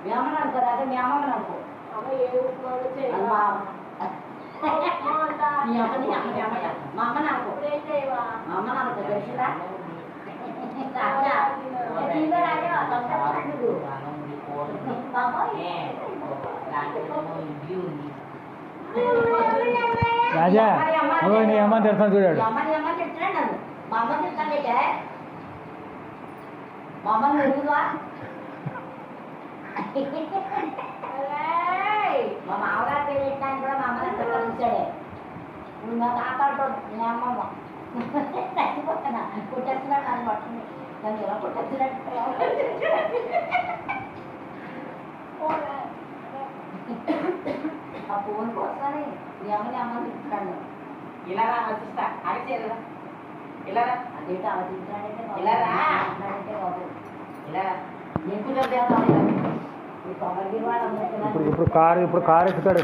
మీ అమ్మని అనుకోరా అదే మీ అమ్మని అనుకో మీ అమ్మని మా అమ్మని అనుకో మా అమ్మని అనుకో తెలిసిందా రాజా నీ అమ్మ తెలుసు చూడాడు అమ్మని అమ్మ చెప్తున్నాడు నన్ను మా అమ్మ చెప్తానైతే మా అమ్మని ఎరుగుదా మా మామగారు పేరు పెట్టడానికి కూడా మా అమ్మని అంత కలిసాడే నువ్వు నా కాపాడుకో మీ అమ్మమ్మ చచ్చిపోతున్నా కొట్టేస్తున్నాడు నన్ను పట్టుకుని నన్ను ఎలా కొట్టేస్తున్నట్టు ఆ ఫోన్ కోసమని మీ అమ్మని అమ్మని చెప్తున్నాడు ఇలా ఆలోచిస్తా ఆడిచేదా ఇలా అదేంటి ఆలోచించాడంటే ఇలా రా. మాట్లాడంటే బాబు ఇలా నీకు చెప్తాను ఈ కొబ్బరి వాళ్ళు ఇప్పుడు కారు ఎక్కుతాడు